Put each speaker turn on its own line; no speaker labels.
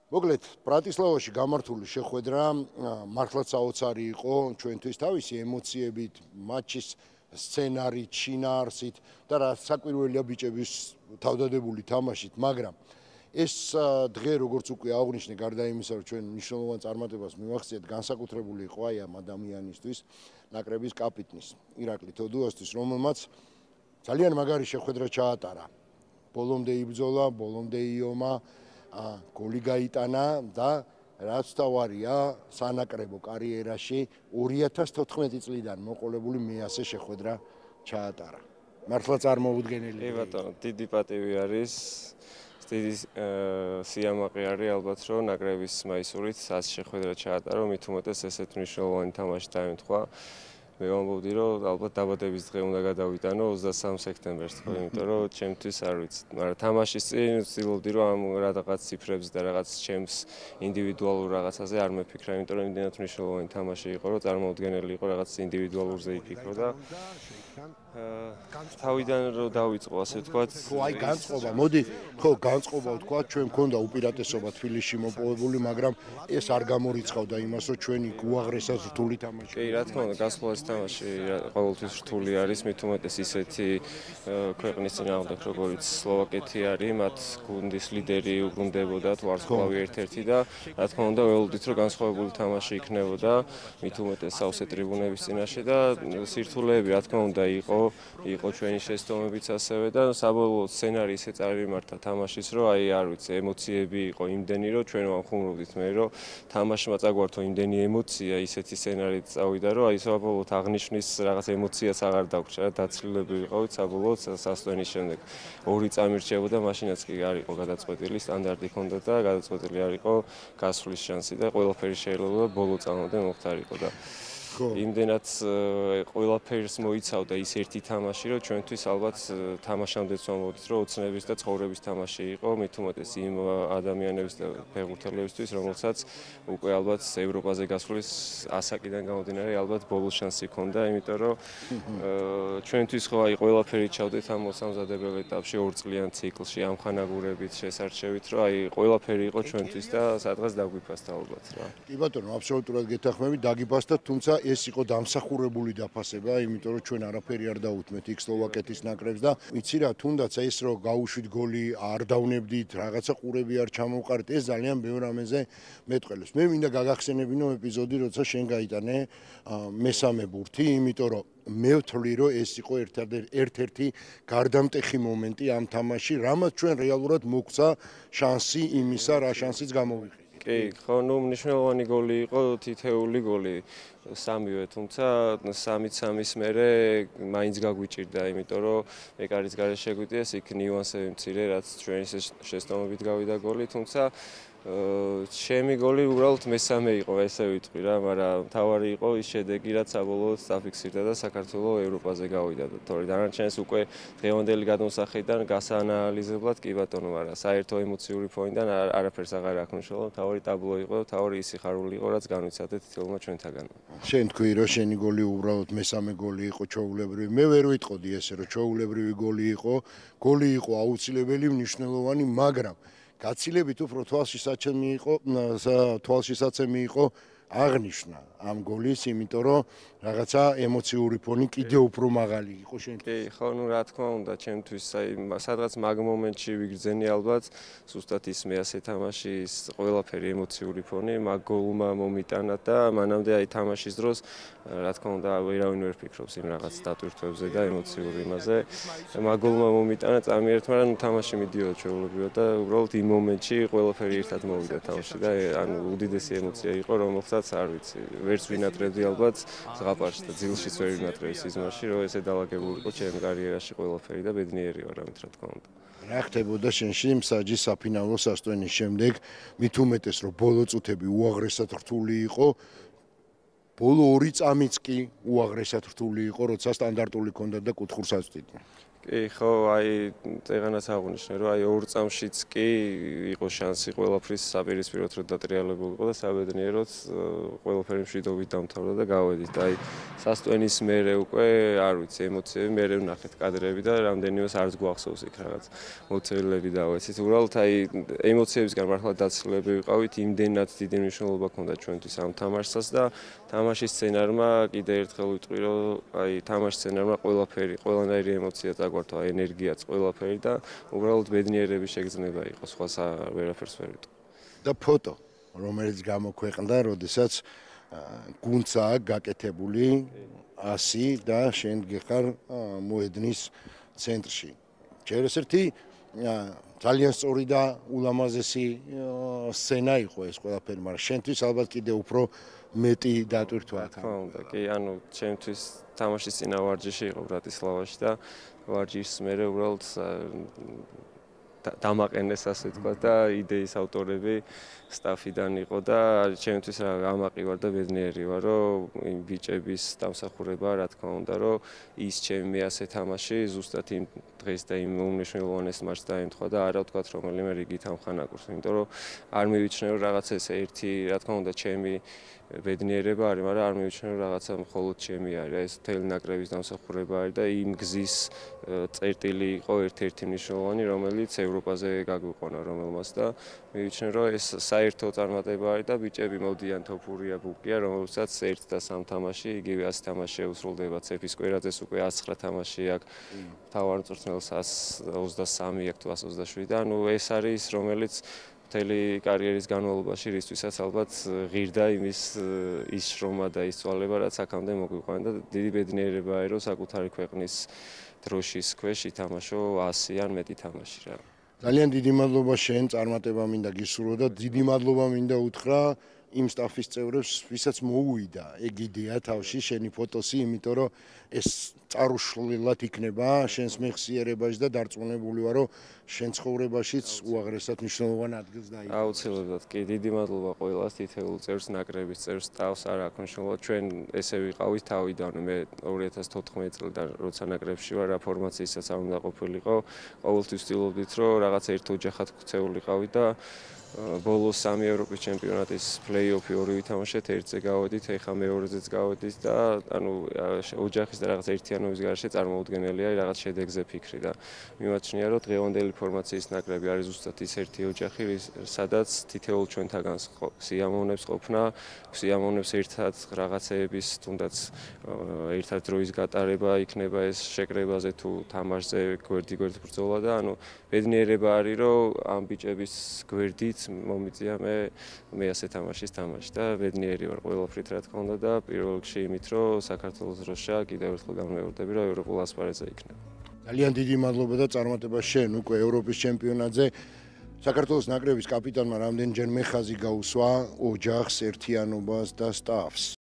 მოკლედ, ბრატისლავაში გამართული შეხვედრა მართლაც საოცარი იყო ჩვენთვის თავისი ემოციებით, მატჩის სცენარით, შინაარსით და რა საკვირველია ბიჭების თავდადებული თამაშით, მაგრამ ეს დღე როგორც უკვე აღნიშნე, გარდა იმისა, რომ ჩვენ მნიშვნელოვან წარმატებას მივახციეთ, განსაკუთრებული იყო აი ამ ადამიანისთვის, ნაკრების კაპიტნის, ირაკლი თოდუასთვის, რომელმაც ძალიან მაგარი შეხვედრა ჩაატარა. ბოლომდე იბრძოლა, ბოლომდე იომა, გოლი გაიტანა და რაც თავარია, სანაკრებო კარიერაში 2014 წლიდან მოყოლებული მეასე შეხვედრა ჩაატარა. მართლა წარმოუდგენელი.
კი ბატონო, დიდი პატივი არის. დიდი სიამაყე არის ალბათ, რომ ნაკრების მაისურით 100 შეხვედრა ჩაატარო, მით უმეტეს ესეთ მნიშვნელოვანი თამაში დაემთხვა. მე ვამბობდი, რომ ალბათ დაბადების დღე უნდა გადავიტანო 23 სექტემბერს, ხო, იმიტომ რომ ჩემთვის არ ვიცი, მაგრამ თამაშის წინ ვცდილობდი, რომ ამ რაღაც ციფრებზე და რაღაც ჩემს ინდივიდუალურ რაღაცაზე არ მეფიქრა, იმიტომ რომ იმდენად მნიშვნელოვანი თამაში იყო, რომ წარმოუდგენელი იყო რაღაც ინდივიდუალურზე იფიქრო და თავიდან რომ დავიწყო, ასე ვთქვათ,
აი განწყობა, მოდი, ხო, განწყობა ვთქვათ, ჩვენ მქონდა უპირატესობა თბილისში მოპოვებული, მაგრამ ეს არ გამორიცხავდა იმას, რომ ჩვენი უაღრესად რთული თამაში.
კი, რა თქმა უნდა, გასხოვრის თამაში ყოველთვის რთული არის, მით უმეტეს ისეთი ქვეყნის წინააღმდეგ, როგორც სლოვაკეთი არის, მათ გუნდის ლიდერი უბრუნდებოდათ, ვარსკვლავი ერთ-ერთი და რა თქმა უნდა, ველოდით, რომ განსხვავებული თამაში იქნებოდა, მით უმეტეს სავსე ტრიბუნების წინაშე და სირთულეები, რა თქმა უნდა, იყო ჩვენი შეცდომებიც ასევე და საბოლოო სცენარი ისე წარიმართა თამაშის, რომ აი არ ვიცი, ემოციები იყო იმდენი, რომ ჩვენ ვამხუმრობდით მე, რომ თამაშმა წაგვართო იმდენი ემოცია, ისეთი სცენარით წავიდა, რომ აი საბოლოოდ აღნიშნის რაღაც ემოციას აღარ დაგვრჩა, დაცლილები ვიყავით საბოლოოდ სასწვენის შემდეგ. 2 წამი რჩებოდა, მაშინაც კი არ იყო გადაწყვეტილი, სტანდარტი ჰქონდა და გადაწყვეტილი არ იყო გასვლის შანსი და ყველაფერი შეიძლება ბოლო წამამდე მოხდარიყო და იმდენად ყველაფერს მოიცავდა ის ერთი თამაში, რომ ჩვენთვის ალბათ თამაშამდეც ვამბობთ, რომ ოცნების და ცხოვრების თამაში იყო, მით უმეტეს იმ ადამიანების და ფეხბურთელებისთვის, რომელსაც უკვე ალბათ ევროპაზე გასვლის ასაკიდან გამომდინარე, ალბათ ბოლო შანსი ჰქონდა, იმიტომ რომ ჩვენთვის ხო აი ყველაფერი ჩავდეთ ამ მოსამზადებელ ეტაპში 2 წლიან ციკლში, ამ ხანაგურებით, შესარჩევით, რომ აი ყველაფერი იყო ჩვენთვის და სადღაც დაგვიფასდა ალბათ რა.
კი ბატონო, აბსოლუტურად გეთანხმებით, დაგიფასდა, თუმცა ეს იყო დამსახურებული დაფასება, იმიტომ რომ ჩვენ არაფერი არ დაუთმეთ იქ სლოვაკეთის ნაკრებს და ვიცი რა, თუნდაც ეს რომ გაუშვით გოლი, არ დავნებდით, რაღაცა ყურები არ ჩამოვყარეთ, ეს ძალიან ბევრ რამეზე მეტყველებს. მე მინდა გაგახსენებინო ეპიზოდი, როცა შენ გაიტანე მესამე ბურთი, იმიტომ რომ მე ვთვლი, რომ ეს იყო ერთ-ერთი გარდამტეხი მომენტი ამ თამაში, რამაც ჩვენ რეალურად მოგცა შანსი იმისა, რა შანსიც გამოვიყიდეთ.
კი, ხო, ნუ მნიშვნელოვანი გოლი იყო, თითეული გოლი სამივე, თუმცა 3-3-ის მერე მაინც გაგვიჭირდა, იმიტომ რომ ეკარის გარეშე შეგვიდეს, იქ ნიუანსები მცირე, რაც ჩვენი შეცდომებით გავიდა გოლი, თუმცა ჩემი გოლი უბრალოდ მესამე იყო, ესე ვიტყვი რა, მაგრამ თავარი იყო ის შედეგი, რაც საბოლოოდ დაფიქსირდა და საქართველოს ევროპაზე გავიდა. თორე დანარჩენს უკვე დღევანდელი გადმოსახედიდან გასაანალიზებლად კი ბატონო, მაგრამ საერთო ემოციური ფონიდან არაფერს აღარ აქვს მნიშვნელობა, თავარი ტაბლო იყო, თავარი ის სიხარული იყო, რაც განვიცადეთ თითოეულმა ჩვენთაგან.
შენ თქვი, რომ შენი გოლი უბრალოდ მესამე გოლი იყო ჩვეულებრივი. მე ვერ ვიტყოდი ესე, რომ ჩვეულებრივი გოლი იყო. გოლი იყო აუცილებელი, მნიშვნელოვანი, მაგრამ გაცილებით უფრო თვალშისაცემი იყო აღნიშნა ამ გოლის, იმიტომ რომ რაღაცა ემოციური ფონი კიდევ უფრო მაღალი იყო შენ.
კი, ხო, ნუ რა თქმა უნდა, ჩემთვის აი სადღაც მაგ მომენტში ვიგრძენი ალბათ, ზუსტად ის მეასე თამაშის ყველაფერი ემოციური ფონი, მაგ გოლმა მომიტანა და მანამდე აი თამაშის დროს რა თქმა უნდა ვერავინ ვერ ფიქრობს იმ რაღაც დატვირთვებზე და ემოციურ იმაზე. მაგ გოლმა მომიტანა წამიერთ, მაგრამ თამაში მიდიოდა ჩვეულებრივად და უბრალოდ იმ მომენტში ყველაფერი ერთად მოვიდა თამაში და ანუ უდიდესი ემოცია იყო, რომელსაც არ ვიცი, ვერც ვინატრებდი ალბათ ზღაპარში და ძილშიც ვერ ვინატრები სიზმარში, რომ ესე დაალაგებული იყო ჩემი კარიერაში ყველაფერი და ბედნიერი ვარ ამით, რა თქმა უნდა.
რა ხდებოდა შენში მსაჯის საფინალო სასტვენის შემდეგ, მით უმეტეს რომ ბოლო წუთები უაღრესად რთული იყო, ბოლო 2 წამიც კი უაღრესად რთული იყო, როცა სტანდარტული ჰქონდა და კუთხურს აწვდიდი.
კი, ხო, აი წეგანაც აღნიშნე, რომ აი ორ წამშიც კი იყო შანსი ყველაფრის საპირისპიროდ რომ დატრიალებულიყო და საბედნიეროდ ყველაფერი მშვიდობით დამთავრდა და გავედით. აი სასტვენის მერე უკვე არ ვიცი, ემოციები მერე ვნახეთ კადრები და რამდენიმეს არც გვახსოვს იქ რაღაც მოწელები დავეცით. უბრალოდ აი ემოციებისგან მართლა დაცილები ვიყავით, იმდენად დიდი მნიშვნელობა ჰქონდა ჩვენთვის ამ თამაშსაც და თამაშის სცენარმა კიდე ერთხელ ვიტყვი, რომ აი თამაშის სცენარმა ყველაფერი, ყველანაირი ემოცია წაგვართვა, ენერგიაც ყველაფერი და უბრალოდ ბედნიერების შეგრძნება იყო, სხვას ვერაფერს ვერ ვიტყვი.
და ფოტო, რომელიც გამოქვეყნდა, როდესაც გუნდსაა გაკეთებული 100 და შენ გეხარ მოედნის ცენტრში. ჯერ ერთი ძალიან სწორი და ულამაზესი სცენა იყო ეს ყველაფერი, მაგრამ შენთვის ალბათ კიდე უფრო მეტი დატვირთვა.
თქმა უნდა, კი, ანუ ჩემთვის თამაშის წინა ვარჯიში იყო ბრატისლავაში და ვარჯიშის მერე უბრალოდ დამაყენეს ასე თქვა და იდეის ავტორები სტაფიდან იყო და ჩემთვის რა ამაყი ვარ და ბედნიერი ვარ, რომ იმ ბიჭების დამსახურება, რა თქმა უნდა, რომ ის ჩემი ასე თამაში ზუსტად იმ დღეს და იმ უმნიშვნელოვანეს მატჩს დაემთხვა და არა ვთქვათ რომელიმე რიგით ამხანაგურს, იმიტომ რომ არ მივიჩნე რომ რაღაც ეს ერთი, რა თქმა უნდა, ჩემი ბედნიერება არის, მაგრამ არ მივიჩნე რომ რაღაცა მხოლოდ ჩემი არის, ეს მთელი ნაკრების დამსახურება არის და იმ გზის წერტილი იყო ერთ-ერთი მნიშვნელოვანი, რომელიც ევროპაზე გაგვიყვანა რომელმაც და მივიჩნე რომ ეს საერთო წარმატება არის და ბიჭები მოდიან თოფურია ბუკია, რომელსაც 1 და 3 თამაში, იგივე 100 თამაში შეუსრულდება ცეფის კვირაძეს უკვე 109 თამაში აქვს, მთავარ მწვრთნელს 123 აქვს თუ 127 და ანუ ეს არის რომელიც მთელი კარიერის განმავლობაში რისთვისაც ალბათ ღირდა იმის ის შრომა და ის წვალება რაც აქამდე მოგვიყვანა და დიდი ბედნიერება არის რომ საკუთარი ქვეყნის დროშის ქვეშ ითამაშო 100 ან მეტი თამაში რა.
ძალიან დიდი მადლობა შენ, წარმატება მინდა გისურვო და დიდი მადლობა მინდა უთხრა იმ სტაფის წევრებს, ვისაც მოუვიდა ეგიდეა თავში შენი ფოტოსი, იმიტომ რომ ეს წარუშლილად იქნება შენს მეხსიერებაში და დარწმუნებული ვარ, რომ შენ ცხოვრებაშიც უაღრესად მნიშვნელოვან ადგილს დაიკავებს.
აუცილებლად, კი, დიდი მადლობა ყველას, თითოეულ წევრს, ნაკრების წევრს, სტაფს, არ აქვს მნიშვნელობა, ჩვენ ესე ვიყავით თავიდან, მე 2014 წლიდან როცა ნაკრებში ვარ, რა ფორმაციისაც არ უნდა ყოფილიყო, ყოველთვის ვცდილობდით, რომ რაღაც ერთ ოჯახად ქცეულიყავით და ბოლოს 3 ევროპის ჩემპიონატის პლეი-ოფი 2 ვითამაშეთ, ერთზე გავედით, ეხლა მეორეზეც გავედით და ანუ ოჯახის და რაღაც ერთიანობის გარეშე წარმოუდგენელია რაღაც შედეგზე ფიქრი და მიმაჩნია რომ დღევანდელი ფორმაციის ნაკრები არის ზუსტად ის ერთი ოჯახი, სადაც თითოეულ ჩვენთაგან სიამოვნებს ყოფნა, სიამოვნებს ერთად რაღაცეების თუნდაც ერთად დროის გატარება იქნება ეს შეკრებაზე თუ თამაშზე გვერდ-გვერდ ბრძოლა და ანუ ბედნიერება არის რომ ამ ბიჭების გვერდით მომიწია მე ასე თამაშის თამაში და ბედნიერი ვარ ყველაფრით რა თქმა უნდა და პირველ რიგში იმით რომ საქართველოს დროშა კიდევ ერთხელ განმეორდები რომ ევროპულ ასპარეზზე იქნება.
ძალიან დიდი მადლობა და წარმატება შენ უკვე ევროპის ჩემპიონატზე. საქართველოს ნაკრების კაპიტანმა რამდენჯერმე ხაზი გაუსვა ოჯახს, ერთიანობას და სტაფს.